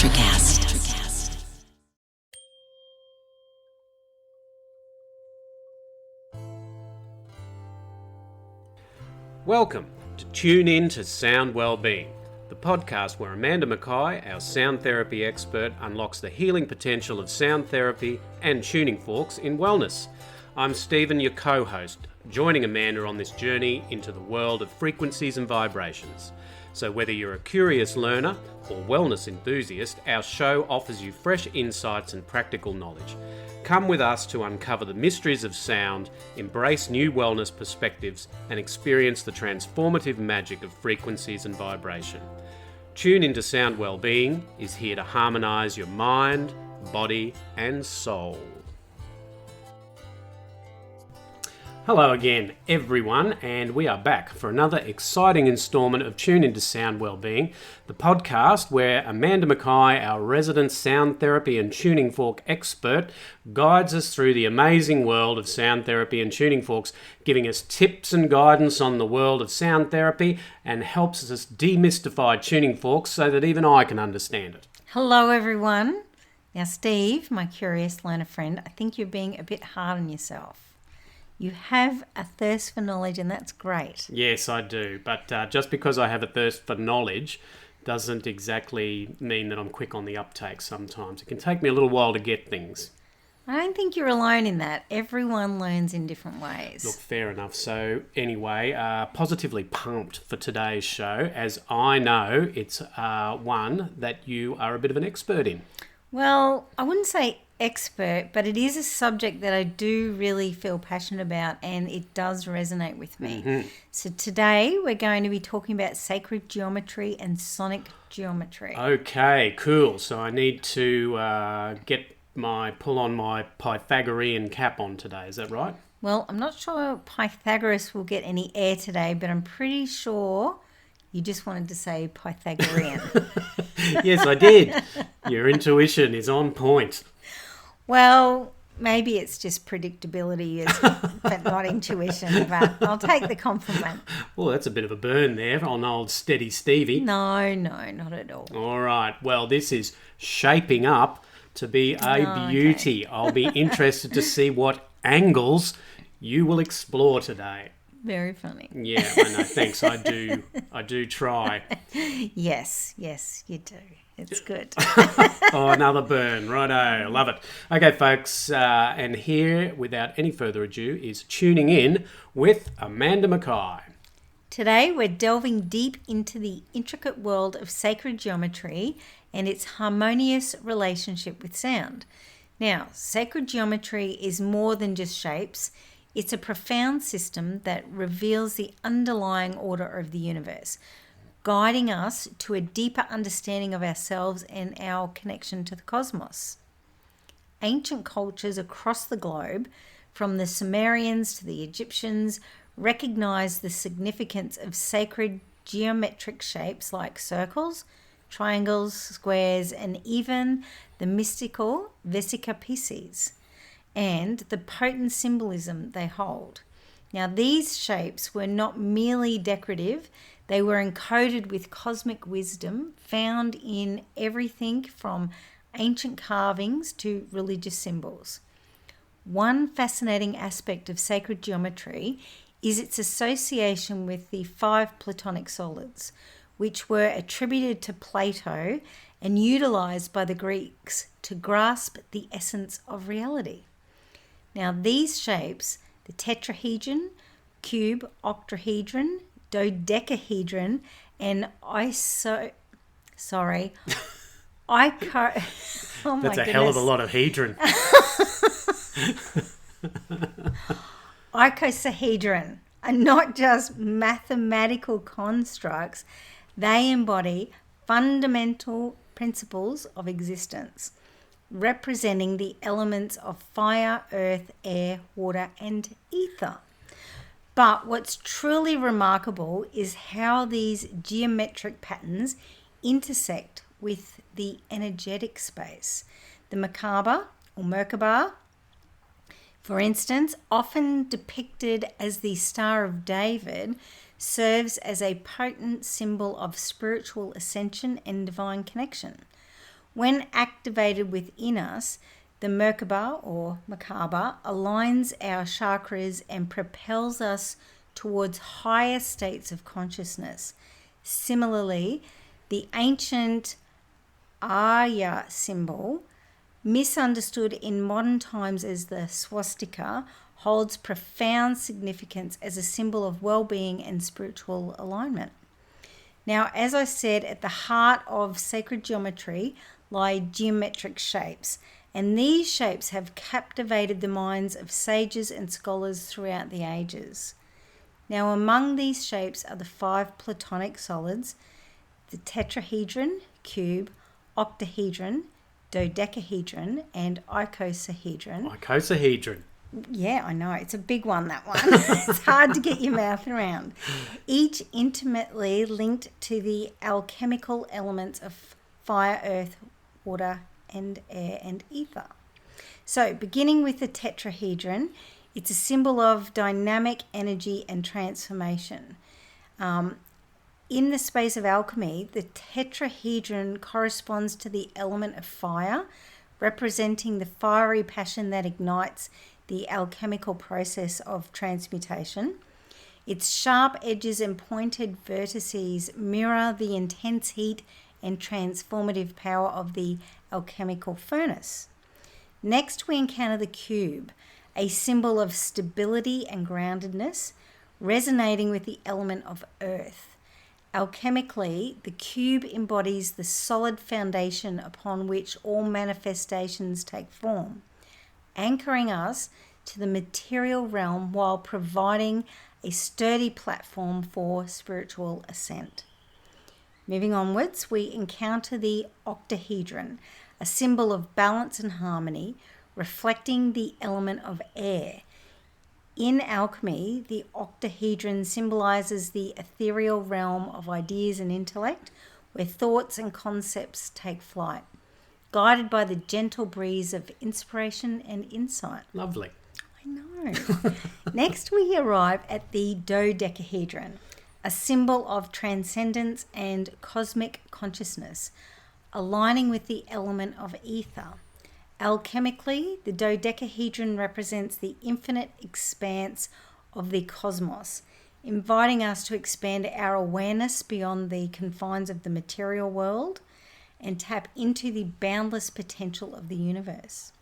Electrocast. Welcome to Tune In to Sound Wellbeing, the podcast where Amanda Mackay, our sound therapy expert, unlocks the healing potential of sound therapy and tuning forks in wellness. I'm Stephen, your co-host, joining Amanda on this journey into the world of frequencies and vibrations. So whether you're a curious learner or wellness enthusiast, our show offers you fresh insights and practical knowledge. Come with us to uncover the mysteries of sound, embrace new wellness perspectives, and experience the transformative magic of frequencies and vibration. Tune into Sound Wellbeing is here to harmonize your mind, body, and soul. Hello again, everyone, and we are back for another exciting installment of Tune Into Sound Wellbeing, the podcast where Amanda Mackay, our resident sound therapy and tuning fork expert, guides us through the amazing world of sound therapy and tuning forks, giving us tips and guidance on the world of sound therapy and helps us demystify tuning forks so that even I can understand it. Hello, everyone. Now, Steve, my curious learner friend, I think you're being a bit hard on yourself. You have a thirst for knowledge, and that's great. Yes, I do. But just because I have a thirst for knowledge doesn't exactly mean that I'm quick on the uptake sometimes. It can take me a little while to get things. I don't think you're alone in that. Everyone learns in different ways. Look, fair enough. So anyway, positively pumped for today's show, as I know it's one that you are a bit of an expert in. Well, I wouldn't say expert, but it is a subject that I do really feel passionate about, and it does resonate with me. Mm-hmm. So today we're going to be talking about sacred geometry and sonic geometry. Okay, cool. So I need to pull on my Pythagorean cap on today. Is that right? Well, I'm not sure Pythagoras will get any air today, but I'm pretty sure you just wanted to say Pythagorean. Yes, I did. Your intuition is on point. Well, maybe it's just predictability, but not intuition. But I'll take the compliment. Well, that's a bit of a burn there on old Steady Stevie. No, not at all. All right. Well, this is shaping up to be a beauty. Okay. I'll be interested to see what angles you will explore today. Very funny. Yeah, I know. Thanks. I do try. Yes, you do. It's good. Oh, another burn. Righto. Love it. Okay, folks. And here, without any further ado, is Tuning In with Amanda Mackay. Today, we're delving deep into the intricate world of sacred geometry and its harmonious relationship with sound. Now, sacred geometry is more than just shapes. It's a profound system that reveals the underlying order of the universe, guiding us to a deeper understanding of ourselves and our connection to the cosmos. Ancient cultures across the globe, from the Sumerians to the Egyptians, recognized the significance of sacred geometric shapes like circles, triangles, squares, and even the mystical Vesica Pisces, and the potent symbolism they hold. Now, these shapes were not merely decorative, they were encoded with cosmic wisdom found in everything from ancient carvings to religious symbols. One fascinating aspect of sacred geometry is its association with the 5 Platonic solids, which were attributed to Plato and utilized by the Greeks to grasp the essence of reality. Now, these shapes, the tetrahedron, cube, octahedron, dodecahedron, and That's a hell of a lot of hedron. Icosahedron are not just mathematical constructs, they embody fundamental principles of existence, representing the elements of fire, earth, air, water, and ether. But what's truly remarkable is how these geometric patterns intersect with the energetic space. The Merkaba, for instance, often depicted as the Star of David, serves as a potent symbol of spiritual ascension and divine connection. When activated within us, the Merkaba or Merkaba aligns our chakras and propels us towards higher states of consciousness. Similarly, the ancient Arya symbol, misunderstood in modern times as the swastika, holds profound significance as a symbol of well-being and spiritual alignment. Now, as I said, at the heart of sacred geometry lie geometric shapes, and these shapes have captivated the minds of sages and scholars throughout the ages. Now, among these shapes are the 5 Platonic solids: the tetrahedron, cube, octahedron, dodecahedron, and icosahedron. Icosahedron. Yeah, I know. It's a big one, that one. It's hard to get your mouth around. Each intimately linked to the alchemical elements of fire, earth, water, and air, and ether. So, beginning with the tetrahedron, it's a symbol of dynamic energy and transformation. In the space of alchemy, the tetrahedron corresponds to the element of fire, representing the fiery passion that ignites the alchemical process of transmutation. Its sharp edges and pointed vertices mirror the intense heat and transformative power of the alchemical furnace. Next, we encounter the cube, a symbol of stability and groundedness, resonating with the element of earth. Alchemically, the cube embodies the solid foundation upon which all manifestations take form, anchoring us to the material realm while providing a sturdy platform for spiritual ascent. Moving onwards, we encounter the octahedron, a symbol of balance and harmony, reflecting the element of air. In alchemy, the octahedron symbolizes the ethereal realm of ideas and intellect, where thoughts and concepts take flight, guided by the gentle breeze of inspiration and insight. Lovely. I know. Next, we arrive at the dodecahedron, a symbol of transcendence and cosmic consciousness, aligning with the element of ether. Alchemically, the dodecahedron represents the infinite expanse of the cosmos, inviting us to expand our awareness beyond the confines of the material world and tap into the boundless potential of the universe.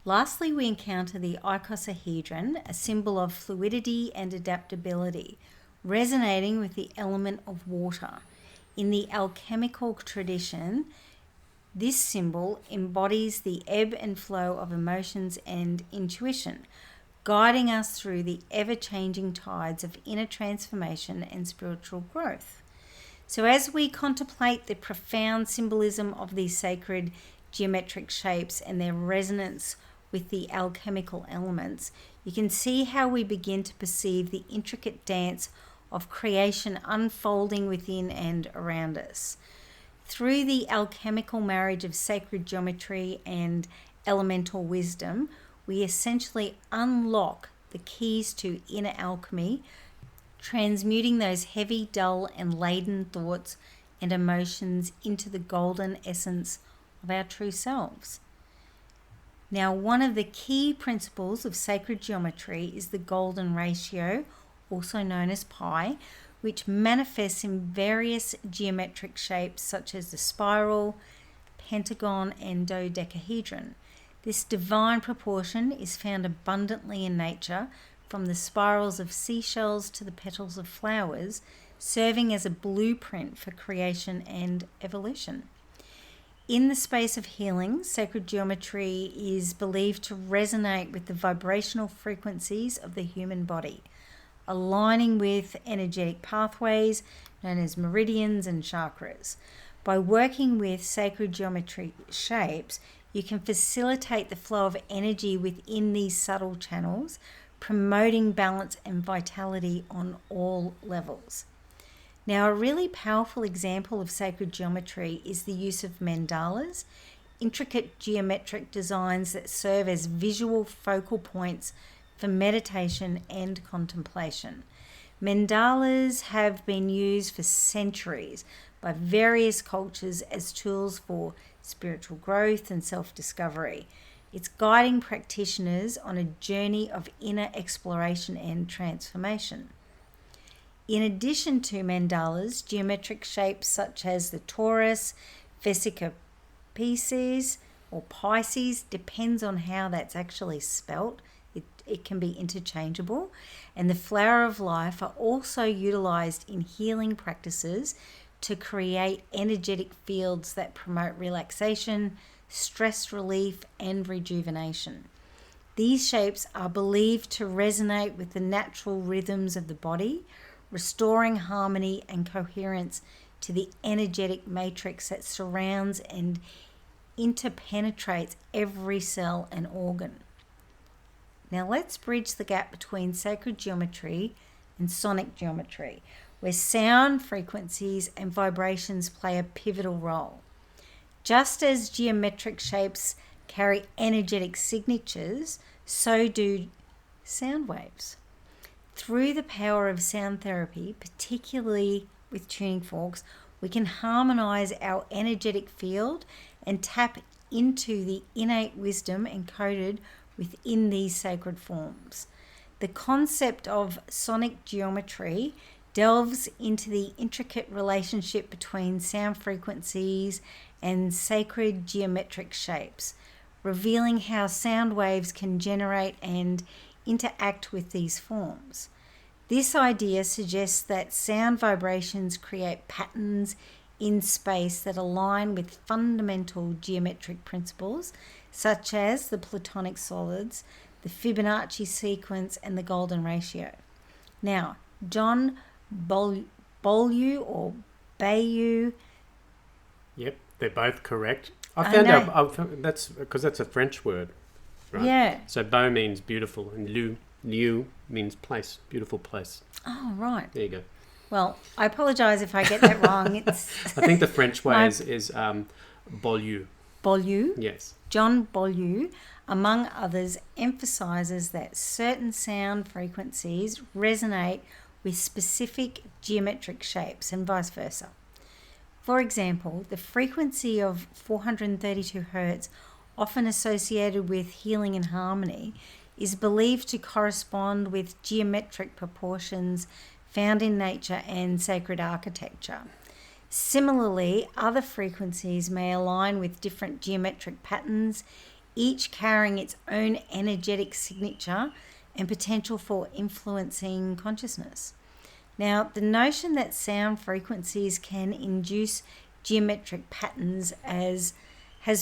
Lastly, we encounter the icosahedron, a symbol of fluidity and adaptability, resonating with the element of water. In the alchemical tradition, this symbol embodies the ebb and flow of emotions and intuition, guiding us through the ever-changing tides of inner transformation and spiritual growth. So as we contemplate the profound symbolism of these sacred geometric shapes and their resonance with the alchemical elements, you can see how we begin to perceive the intricate dance of creation unfolding within and around us. Through the alchemical marriage of sacred geometry and elemental wisdom, we essentially unlock the keys to inner alchemy, transmuting those heavy, dull, and laden thoughts and emotions into the golden essence of our true selves. Now, one of the key principles of sacred geometry is the golden ratio, also known as pi, which manifests in various geometric shapes such as the spiral, pentagon, and dodecahedron. This divine proportion is found abundantly in nature, from the spirals of seashells to the petals of flowers, serving as a blueprint for creation and evolution. In the space of healing, sacred geometry is believed to resonate with the vibrational frequencies of the human body, aligning with energetic pathways known as meridians and chakras. By working with sacred geometry shapes, you can facilitate the flow of energy within these subtle channels, promoting balance and vitality on all levels. Now, a really powerful example of sacred geometry is the use of mandalas, intricate geometric designs that serve as visual focal points for meditation and contemplation. Mandalas have been used for centuries by various cultures as tools for spiritual growth and self-discovery. It's guiding practitioners on a journey of inner exploration and transformation. In addition to mandalas, geometric shapes such as the torus, vesica Pisces, or Pisces, depends on how that's actually spelt. It can be interchangeable. And the flower of life are also utilized in healing practices to create energetic fields that promote relaxation, stress relief, and rejuvenation. These shapes are believed to resonate with the natural rhythms of the body, restoring harmony and coherence to the energetic matrix that surrounds and interpenetrates every cell and organ. Now let's bridge the gap between sacred geometry and sonic geometry, where sound frequencies and vibrations play a pivotal role. Just as geometric shapes carry energetic signatures, so do sound waves. Through the power of sound therapy, particularly with tuning forks, we can harmonize our energetic field and tap into the innate wisdom encoded within these sacred forms. The concept of sonic geometry delves into the intricate relationship between sound frequencies and sacred geometric shapes, revealing how sound waves can generate and interact with these forms. This idea suggests that sound vibrations create patterns in space that align with fundamental geometric principles, such as the Platonic solids, the Fibonacci sequence, and the golden ratio. Now, John Beaulieu or Bayou. Yep, they're both correct. I found out that's because that's a French word, right? Yeah. So beau means beautiful, and lieu means place, beautiful place. Oh, right. There you go. Well, I apologise if I get that wrong. It's I think the French way is Beaulieu. Beaulieu. Yes. John Beaulieu, among others, emphasises that certain sound frequencies resonate with specific geometric shapes and vice versa. For example, the frequency of 432 Hz, often associated with healing and harmony, is believed to correspond with geometric proportions found in nature and sacred architecture. Similarly, other frequencies may align with different geometric patterns, each carrying its own energetic signature and potential for influencing consciousness. Now, the notion that sound frequencies can induce geometric patterns has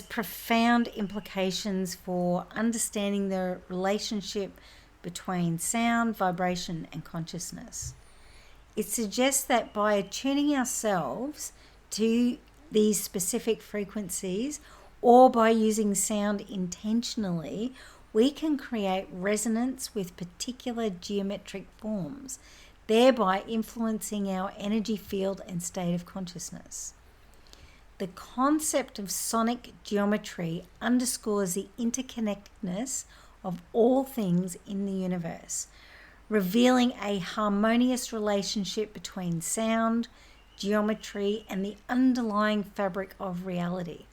profound implications for understanding the relationship between sound, vibration, and consciousness. It suggests that by attuning ourselves to these specific frequencies or by using sound intentionally, we can create resonance with particular geometric forms, thereby influencing our energy field and state of consciousness. The concept of sonic geometry underscores the interconnectedness of all things in the universe, revealing a harmonious relationship between sound, geometry, and the underlying fabric of reality.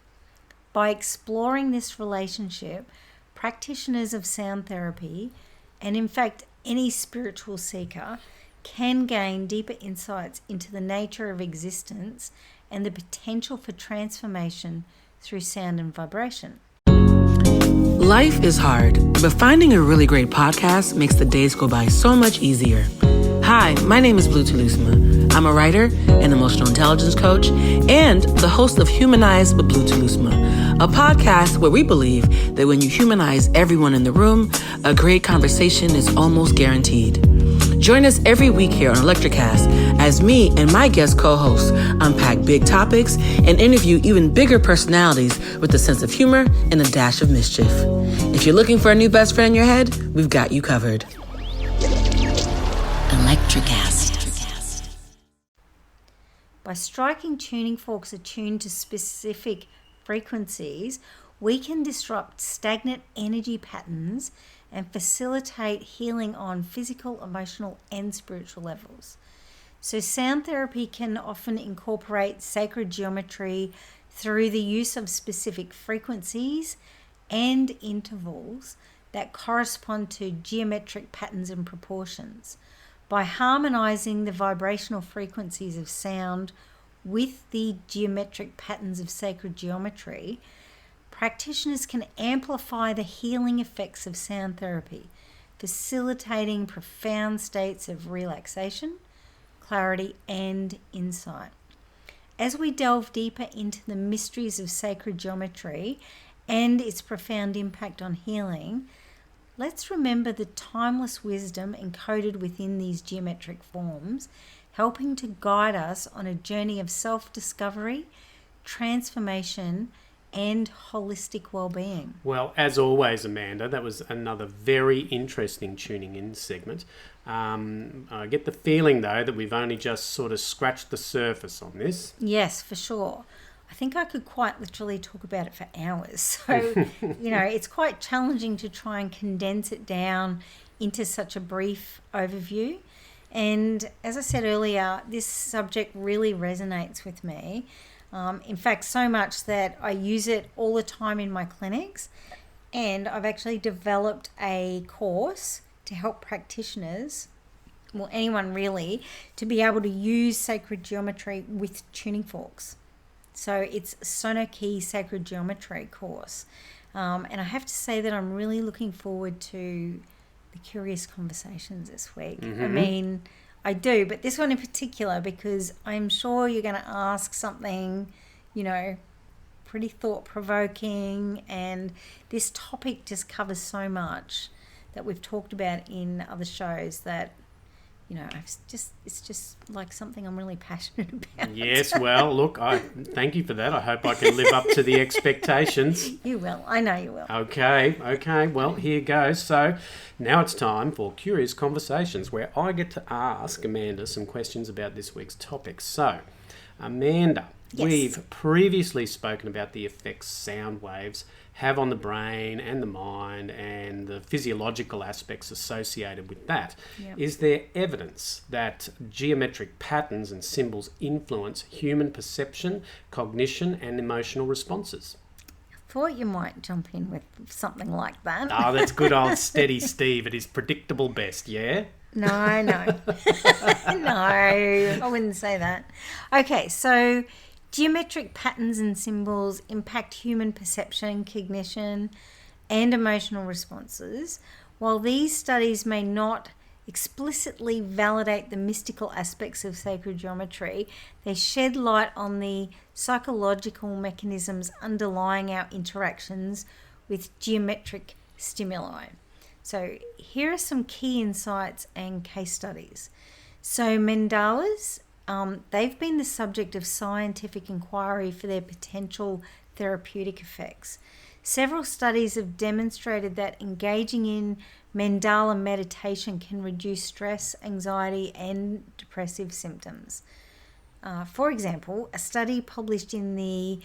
By exploring this relationship, practitioners of sound therapy, and in fact any spiritual seeker, can gain deeper insights into the nature of existence and the potential for transformation through sound and vibration. Life is hard, but finding a really great podcast makes the days go by so much easier. Hi, my name is Blue Telusma. I'm a writer, an emotional intelligence coach, and the host of Humanize with Blue Telusma, a podcast where we believe that when you humanize everyone in the room, a great conversation is almost guaranteed. Join us every week here on Electricast as me and my guest co-hosts unpack big topics and interview even bigger personalities with a sense of humor and a dash of mischief. If you're looking for a new best friend in your head, we've got you covered. Electricast. By striking tuning forks attuned to specific frequencies, we can disrupt stagnant energy patterns and facilitate healing on physical, emotional, and spiritual levels. So sound therapy can often incorporate sacred geometry through the use of specific frequencies and intervals that correspond to geometric patterns and proportions. By harmonizing the vibrational frequencies of sound with the geometric patterns of sacred geometry, practitioners can amplify the healing effects of sound therapy, facilitating profound states of relaxation, clarity, and insight. As we delve deeper into the mysteries of sacred geometry and its profound impact on healing, let's remember the timeless wisdom encoded within these geometric forms, helping to guide us on a journey of self-discovery, transformation, and holistic well-being. Well, as always, Amanda, that was another very interesting tuning in segment. I get the feeling, though, that we've only just sort of scratched the surface on this. Yes, for sure. I think I could quite literally talk about it for hours. So, it's quite challenging to try and condense it down into such a brief overview. And as I said earlier, this subject really resonates with me. In fact, so much that I use it all the time in my clinics. And I've actually developed a course to help practitioners, well, anyone really, to be able to use sacred geometry with tuning forks. So it's Sonokey Sacred Geometry course. And I have to say that I'm really looking forward to the curious conversations this week. Mm-hmm. I mean, I do, but this one in particular, because I'm sure you're going to ask something, pretty thought-provoking, and this topic just covers so much that we've talked about in other shows that, it's just like something I'm really passionate about. Yes, well, look, I thank you for that. I hope I can live up to the expectations. You will. I know you will. Okay. Well, here goes. So now it's time for Curious Conversations, where I get to ask Amanda some questions about this week's topic. So, Amanda, yes. We've previously spoken about the effects sound waves have on the brain and the mind and the physiological aspects associated with that. Yep. Is there evidence that geometric patterns and symbols influence human perception, cognition, and emotional responses? I thought you might jump in with something like that. Oh, that's good old steady Steve at his predictable best, yeah? No. No, I wouldn't say that. Okay, so geometric patterns and symbols impact human perception, cognition, and emotional responses. While these studies may not explicitly validate the mystical aspects of sacred geometry, they shed light on the psychological mechanisms underlying our interactions with geometric stimuli. So here are some key insights and case studies. So mandalas, they've been the subject of scientific inquiry for their potential therapeutic effects. Several studies have demonstrated that engaging in mandala meditation can reduce stress, anxiety, and depressive symptoms. For example, a study published in the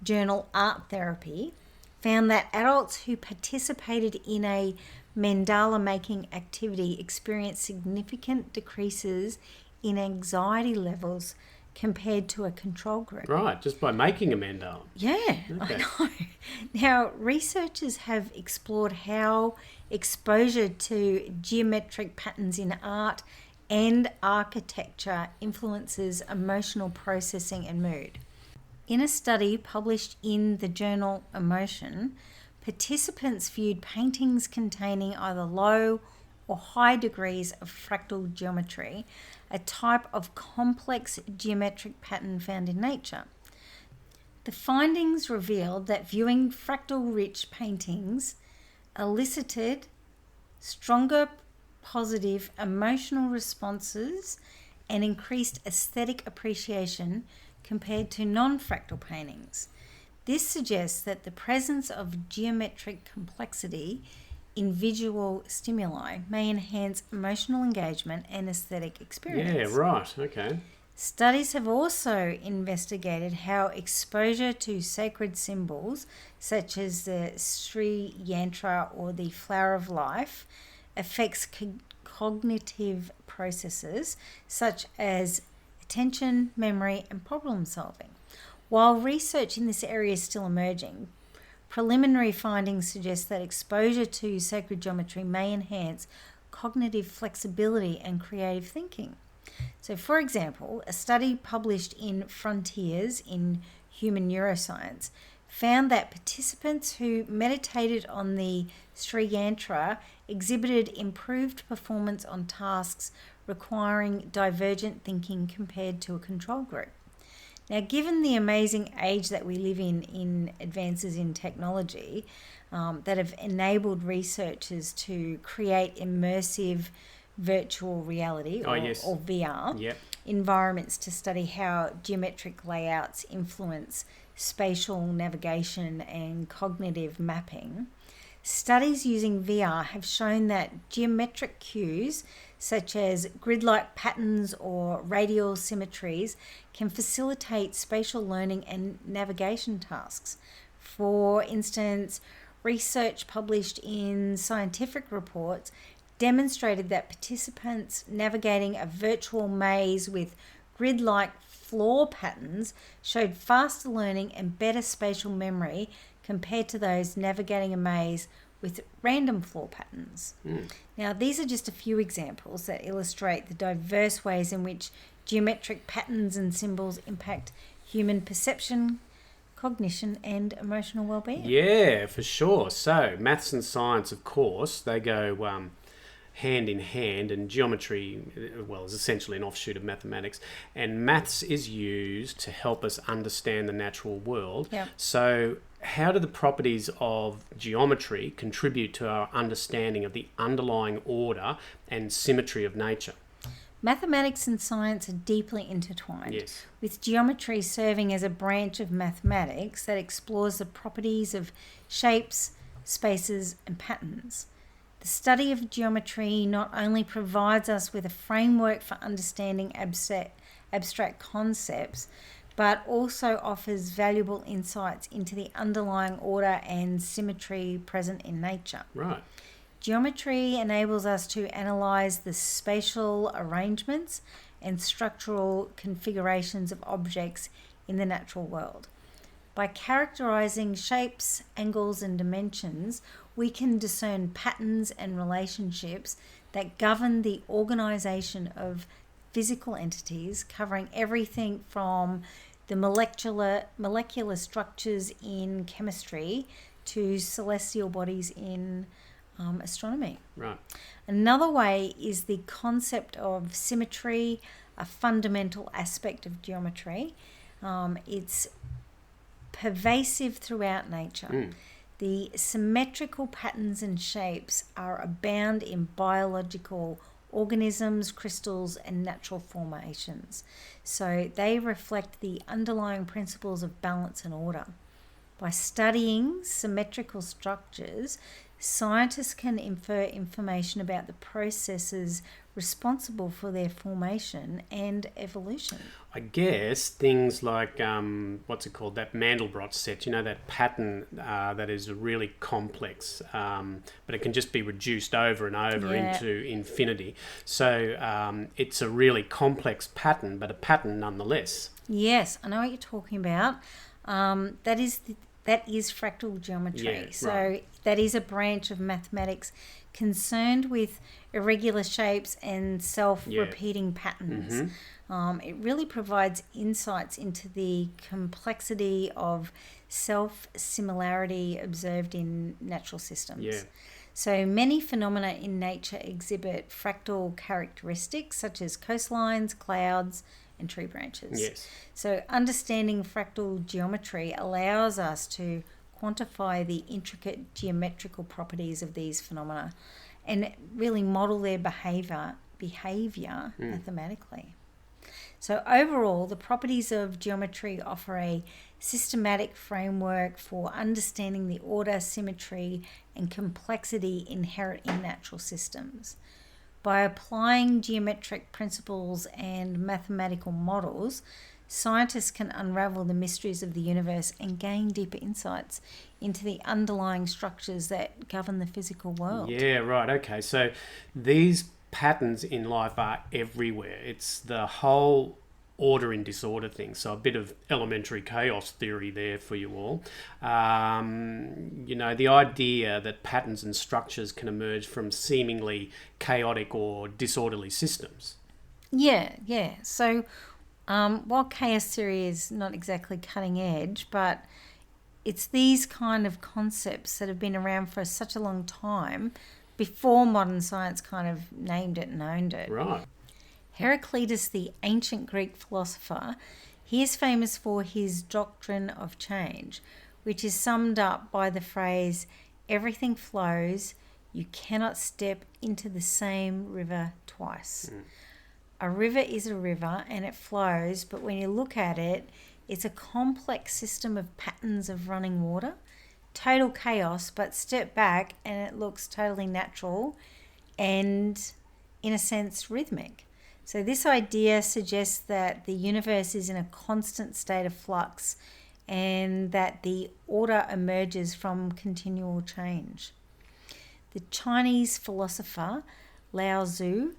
journal Art Therapy found that adults who participated in a mandala making activity experienced significant decreases in anxiety levels compared to a control group. Right, just by making a mandala. Yeah, Okay. I know. Now, researchers have explored how exposure to geometric patterns in art and architecture influences emotional processing and mood. In a study published in the journal Emotion, participants viewed paintings containing either low or high degrees of fractal geometry, a type of complex geometric pattern found in nature. The findings revealed that viewing fractal-rich paintings elicited stronger positive emotional responses and increased aesthetic appreciation compared to non-fractal paintings. This suggests that the presence of geometric complexity in visual stimuli may enhance emotional engagement and aesthetic experience. Yeah, right, okay. Studies have also investigated how exposure to sacred symbols, such as the Sri Yantra or the Flower of Life, affects cognitive processes such as attention, memory, and problem solving. While research in this area is still emerging, preliminary findings suggest that exposure to sacred geometry may enhance cognitive flexibility and creative thinking. So, for example, a study published in Frontiers in Human Neuroscience found that participants who meditated on the Sri Yantra exhibited improved performance on tasks requiring divergent thinking compared to a control group. Now, given the amazing age that we live in advances in technology that have enabled researchers to create immersive virtual reality or VR environments to study how geometric layouts influence spatial navigation and cognitive mapping, studies using VR have shown that geometric cues such as grid-like patterns or radial symmetries can facilitate spatial learning and navigation tasks. For instance, research published in scientific reports demonstrated that participants navigating a virtual maze with grid-like floor patterns showed faster learning and better spatial memory compared to those navigating a maze with random floor patterns. Now, these are just a few examples that illustrate the diverse ways in which geometric patterns and symbols impact human perception, cognition, and emotional well-being. Yeah, for sure. So, maths and science, of course, they go hand in hand, and geometry, well, is essentially an offshoot of mathematics, and maths is used to help us understand the natural world. Yep. So how do the properties of geometry contribute to our understanding of the underlying order and symmetry of nature? Mathematics and science are deeply intertwined, Yes. with geometry serving as a branch of mathematics that explores the properties of shapes, spaces, and patterns. The study of geometry not only provides us with a framework for understanding abstract concepts, but also offers valuable insights into the underlying order and symmetry present in nature. Right. Geometry enables us to analyze the spatial arrangements and structural configurations of objects in the natural world. By characterizing shapes, angles, and dimensions, we can discern patterns and relationships that govern the organization of physical entities, covering everything from the molecular structures in chemistry to celestial bodies in astronomy. Right. Another way is the concept of symmetry, a fundamental aspect of geometry. It's pervasive throughout nature. The symmetrical patterns and shapes are abound in biological organisms, crystals, and natural formations. So they reflect the underlying principles of balance and order. By studying symmetrical structures, scientists can infer information about the processes responsible for their formation and evolution. I guess things like, that Mandelbrot set, that pattern that is really complex, but it can just be reduced over and over into infinity. So it's a really complex pattern, but a pattern nonetheless. Yes, I know what you're talking about. That is fractal geometry. Yeah, so right. That is a branch of mathematics concerned with irregular shapes and self-repeating patterns. It really provides insights into the complexity of self-similarity observed in natural systems. Yeah. So many phenomena in nature exhibit fractal characteristics such as coastlines, clouds, and tree branches. Yes. So understanding fractal geometry allows us to quantify the intricate geometrical properties of these phenomena and really model their behavior mathematically. So overall, the properties of geometry offer a systematic framework for understanding the order, symmetry, and complexity inherent in natural systems. By applying geometric principles and mathematical models, scientists can unravel the mysteries of the universe and gain deeper insights into the underlying structures that govern the physical world. Yeah, right. Okay. So these patterns in life are everywhere. It's the whole order in disorder thing. So a bit of elementary chaos theory there for you all. The idea that patterns and structures can emerge from seemingly chaotic or disorderly systems. Yeah. So while chaos theory is not exactly cutting edge, but it's these kind of concepts that have been around for such a long time before modern science kind of named it and owned it. Right. Heraclitus, the ancient Greek philosopher, he is famous for his doctrine of change, which is summed up by the phrase, everything flows, you cannot step into the same river twice. A river is a river and it flows, but when you look at it, it's a complex system of patterns of running water, total chaos, but step back and it looks totally natural and, in a sense, rhythmic. So this idea suggests that the universe is in a constant state of flux and that the order emerges from continual change. The Chinese philosopher Lao Tzu,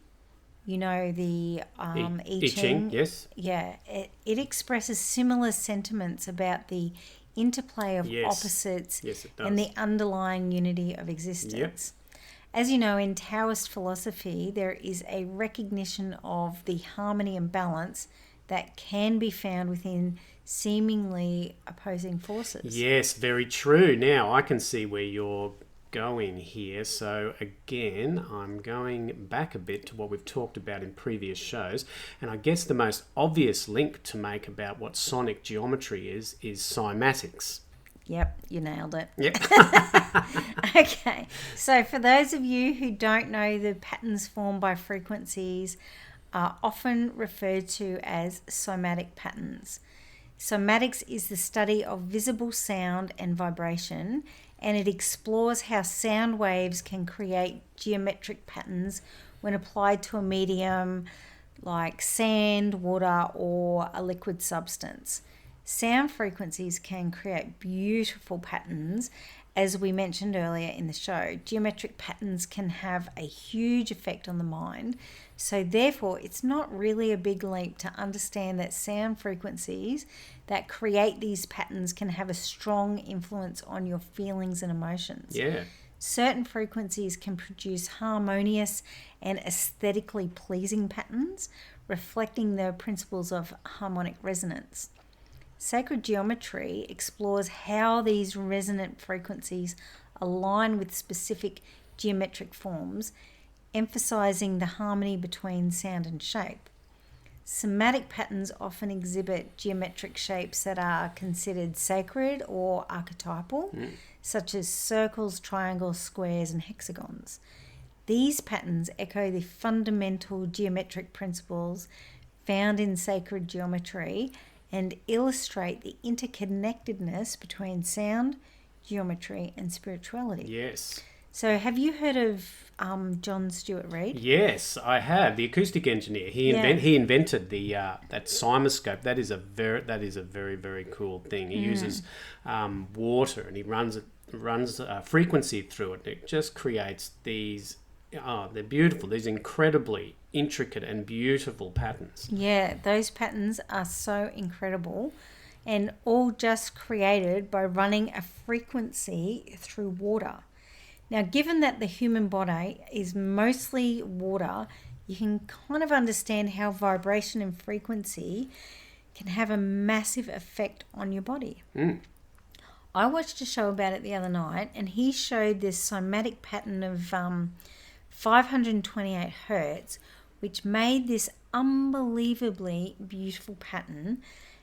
the I Ching, yes. Yeah, it expresses similar sentiments about the interplay of opposites and the underlying unity of existence. Yep. As you know, in Taoist philosophy, there is a recognition of the harmony and balance that can be found within seemingly opposing forces. Yes, very true. Now, I can see where you're going here. So again, I'm going back a bit to what we've talked about in previous shows. And I guess the most obvious link to make about what sonic geometry is cymatics. Yep, you nailed it. Yep. Okay, so for those of you who don't know, the patterns formed by frequencies are often referred to as somatic patterns. Somatics is the study of visible sound and vibration, and it explores how sound waves can create geometric patterns when applied to a medium like sand, water, or a liquid substance. Sound frequencies can create beautiful patterns, as we mentioned earlier in the show. Geometric patterns can have a huge effect on the mind, so therefore it's not really a big leap to understand that sound frequencies that create these patterns can have a strong influence on your feelings and emotions. Yeah. Certain frequencies can produce harmonious and aesthetically pleasing patterns, reflecting the principles of harmonic resonance. Sacred geometry explores how these resonant frequencies align with specific geometric forms, emphasizing the harmony between sound and shape. Somatic patterns often exhibit geometric shapes that are considered sacred or archetypal, such as circles, triangles, squares, and hexagons. These patterns echo the fundamental geometric principles found in sacred geometry and illustrate the interconnectedness between sound, geometry, and spirituality. Yes. So have you heard of John Stuart Reid? Yes, I have. The acoustic engineer. He invented the that cymoscope. That is a very, very cool thing. He uses water and he runs a frequency through it. It just creates these. They're beautiful. These incredibly intricate and beautiful patterns. Yeah, those patterns are so incredible, and all just created by running a frequency through water. Now, given that the human body is mostly water, you can kind of understand how vibration and frequency can have a massive effect on your body. I watched a show about it the other night, and he showed this somatic pattern of 528 hertz, which made this unbelievably beautiful pattern.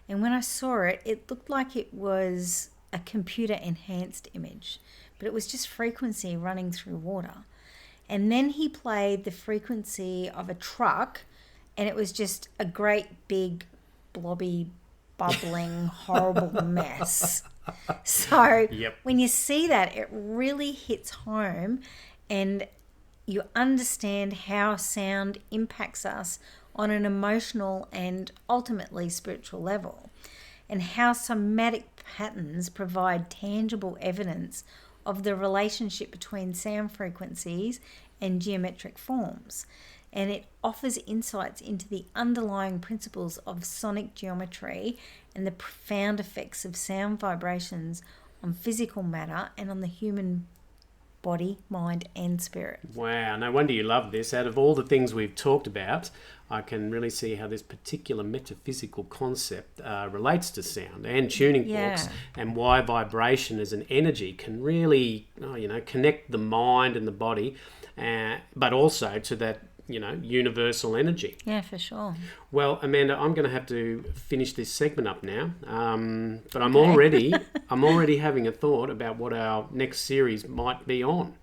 And when I saw it, it looked like it was a computer enhanced image, but it was just frequency running through water. And then he played the frequency of a truck, and it was just a great big blobby bubbling horrible mess. So when you see that, it really hits home, and you understand how sound impacts us on an emotional and ultimately spiritual level, and how somatic patterns provide tangible evidence of the relationship between sound frequencies and geometric forms. and it offers insights into the underlying principles of sonic geometry and the profound effects of sound vibrations on physical matter and on the human body, mind, and spirit. Wow, no wonder you love this. Out of all the things we've talked about, I can really see how this particular metaphysical concept relates to sound and tuning forks, and why vibration as an energy can really, connect the mind and the body, but also to that, universal energy. Yeah, for sure. Well, Amanda, I'm going to have to finish this segment up now, but I'm already having a thought about what our next series might be on.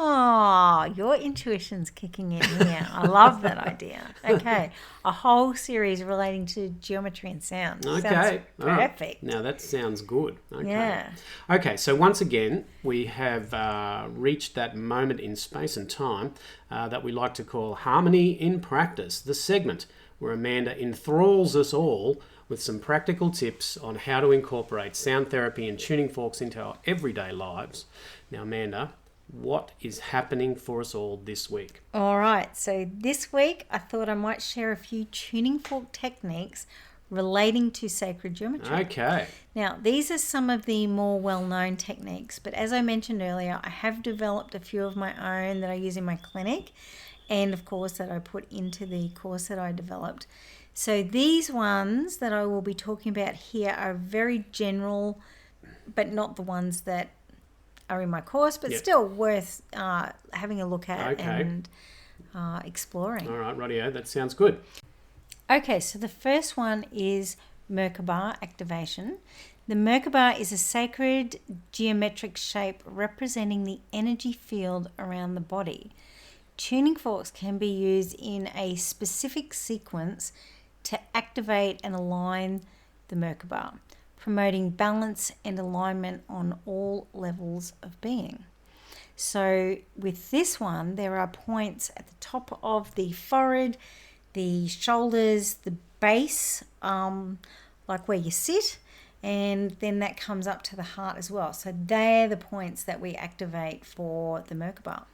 Oh, your intuition's kicking in here. I love that idea. Okay, a whole series relating to geometry and sound. Okay, sounds perfect. Right. Now that sounds good. Okay. Yeah. Okay, so once again, we have reached that moment in space and time that we like to call Harmony in Practice, the segment where Amanda enthralls us all with some practical tips on how to incorporate sound therapy and tuning forks into our everyday lives. Now, Amanda, what is happening for us all this week? All right, so this week I thought I might share a few tuning fork techniques relating to sacred geometry. Okay. Now, these are some of the more well-known techniques, but as I mentioned earlier, I have developed a few of my own that I use in my clinic, and of course that I put into the course that I developed. So these ones that I will be talking about here are very general, but not the ones that are in my course, but still worth having a look at and exploring. All right, rightio, that sounds good. Okay, so the first one is Merkaba Activation. The Merkaba is a sacred geometric shape representing the energy field around the body. Tuning forks can be used in a specific sequence to activate and align the Merkaba, promoting balance and alignment on all levels of being. So with this one, there are points at the top of the forehead, the shoulders, the base, like where you sit, and then that comes up to the heart as well. So they're the points that we activate for the Merkaba.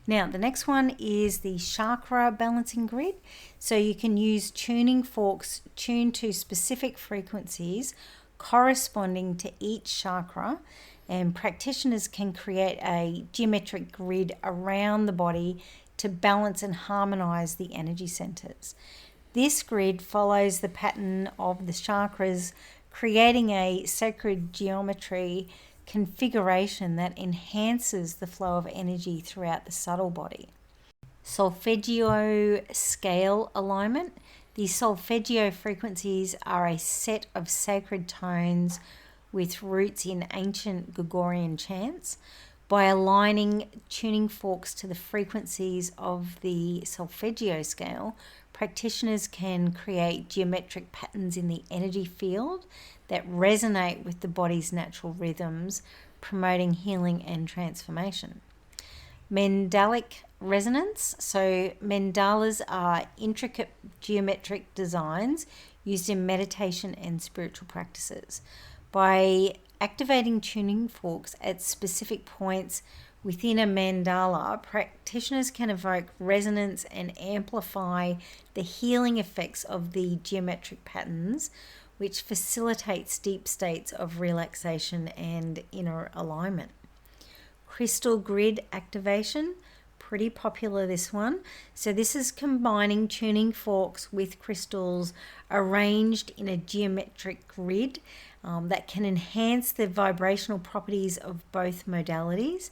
Now, the next one is the chakra balancing grid. So you can use tuning forks tuned to specific frequencies corresponding to each chakra, and practitioners can create a geometric grid around the body to balance and harmonize the energy centers. This grid follows the pattern of the chakras, creating a sacred geometry configuration that enhances the flow of energy throughout the subtle body. Solfeggio scale alignment. The solfeggio frequencies are a set of sacred tones with roots in ancient Gregorian chants. By aligning tuning forks to the frequencies of the solfeggio scale, practitioners can create geometric patterns in the energy field that resonate with the body's natural rhythms, promoting healing and transformation. Mandalic resonance. So mandalas are intricate geometric designs used in meditation and spiritual practices. By activating tuning forks at specific points within a mandala, practitioners can evoke resonance and amplify the healing effects of the geometric patterns, which facilitates deep states of relaxation and inner alignment. Crystal grid activation, pretty popular this one. So this is combining tuning forks with crystals arranged in a geometric grid that can enhance the vibrational properties of both modalities.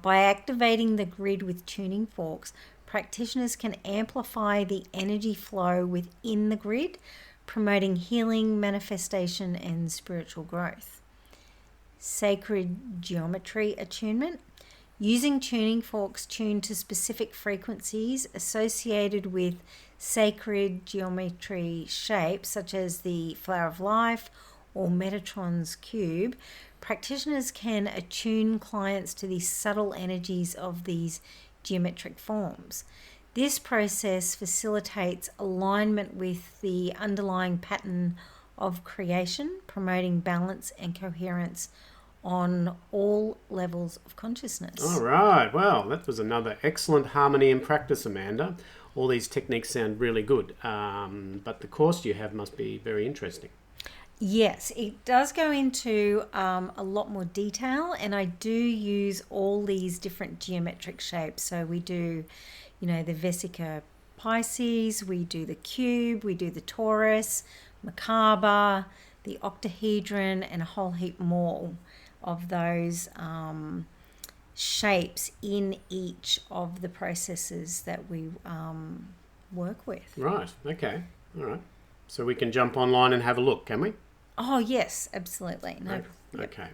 By activating the grid with tuning forks, practitioners can amplify the energy flow within the grid, promoting healing, manifestation, and spiritual growth. Sacred geometry attunement. Using tuning forks tuned to specific frequencies associated with sacred geometry shapes, such as the Flower of Life or Metatron's cube, practitioners can attune clients to the subtle energies of these geometric forms. This process facilitates alignment with the underlying pattern of creation, promoting balance and coherence on all levels of consciousness. All right. Well, that was another excellent harmony in practice, Amanda. All these techniques sound really good, but the course you have must be very interesting. Yes, it does go into a lot more detail, and I do use all these different geometric shapes. So we do, the Vesica Pisces, we do the cube, we do the torus, Merkaba, the octahedron, and a whole heap more of those shapes in each of the processes that we work with. Right. Okay. All right. So we can jump online and have a look, can we? Oh, yes, absolutely. No. Okay.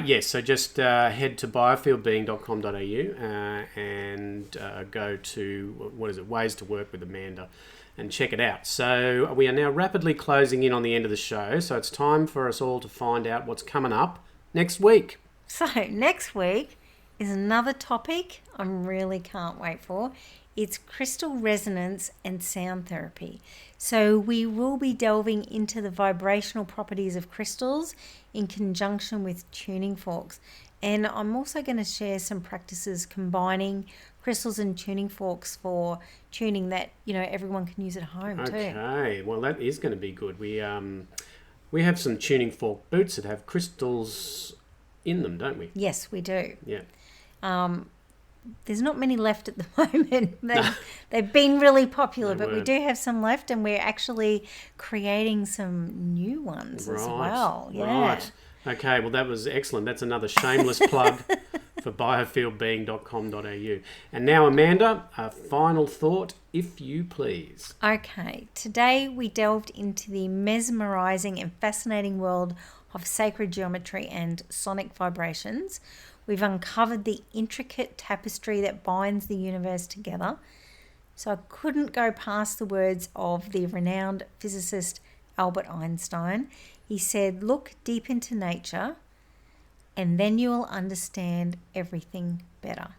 Yes, so just head to biofieldbeing.com.au and go to, Ways to Work with Amanda, and check it out. So we are now rapidly closing in on the end of the show, so it's time for us all to find out what's coming up next week. So next week is another topic I really can't wait for. It's crystal resonance and sound therapy. So we will be delving into the vibrational properties of crystals in conjunction with tuning forks. And I'm also going to share some practices combining crystals and tuning forks for tuning that, everyone can use at home too. Okay, well that is going to be good. We have some tuning fork boots that have crystals in them, don't we? Yes, we do. Yeah. There's not many left at the moment. They've been really popular, but we do have some left, and we're actually creating some new ones as well. Yeah. Right. Okay, well that was excellent. That's another shameless plug for biofieldbeing.com.au. And now, Amanda, a final thought, if you please. Okay, today we delved into the mesmerizing and fascinating world of sacred geometry and sonic vibrations. We've uncovered the intricate tapestry that binds the universe together. So I couldn't go past the words of the renowned physicist Albert Einstein. He said, "Look deep into nature, and then you will understand everything better."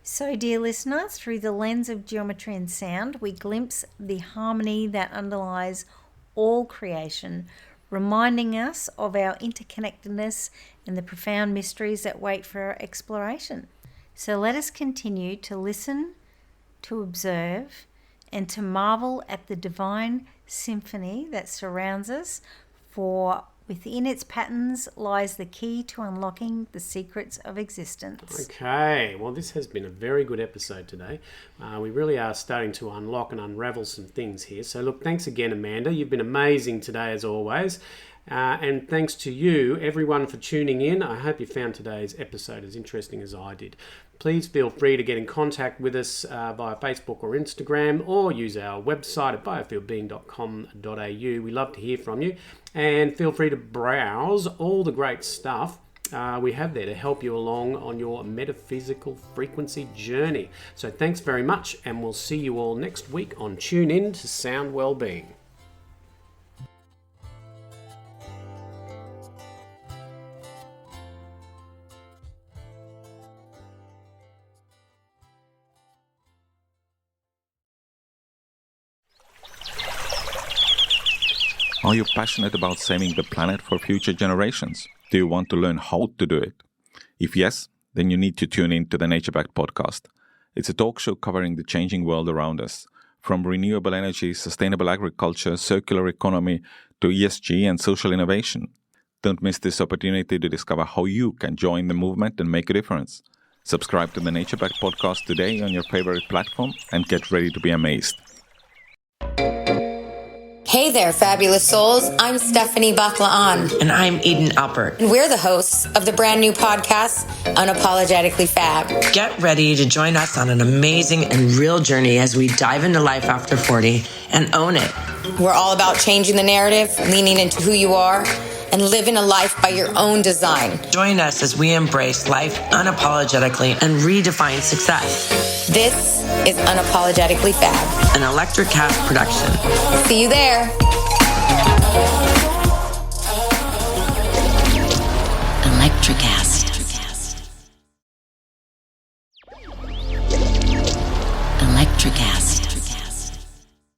So, dear listener, through the lens of geometry and sound, we glimpse the harmony that underlies all creation, reminding us of our interconnectedness and the profound mysteries that wait for our exploration. So let us continue to listen, to observe, and to marvel at the divine symphony that surrounds us, for within its patterns lies the key to unlocking the secrets of existence. Okay, well this has been a very good episode today. We really are starting to unlock and unravel some things here. So look, thanks again, Amanda. You've been amazing today as always. And thanks to you, everyone, for tuning in. I hope you found today's episode as interesting as I did. Please feel free to get in contact with us via Facebook or Instagram, or use our website at biofieldbeing.com.au. We love to hear from you. And feel free to browse all the great stuff we have there to help you along on your metaphysical frequency journey. So thanks very much, and we'll see you all next week on Tune In to Sound Wellbeing. Are you passionate about saving the planet for future generations? Do you want to learn how to do it? If yes, then you need to tune in to the Nature Backed podcast. It's a talk show covering the changing world around us, from renewable energy, sustainable agriculture, circular economy, to ESG and social innovation. Don't miss this opportunity to discover how you can join the movement and make a difference. Subscribe to the Nature Backed podcast today on your favorite platform and get ready to be amazed. Hey there, fabulous souls. I'm Stephanie Baklaan. And I'm Eden Alpert. And we're the hosts of the brand new podcast, Unapologetically Fab. Get ready to join us on an amazing and real journey as we dive into life after 40 and own it. We're all about changing the narrative, leaning into who you are, and living a life by your own design. Join us as we embrace life unapologetically and redefine success. This is Unapologetically Fab, an Electric Cat production. See you there. Electric Acid.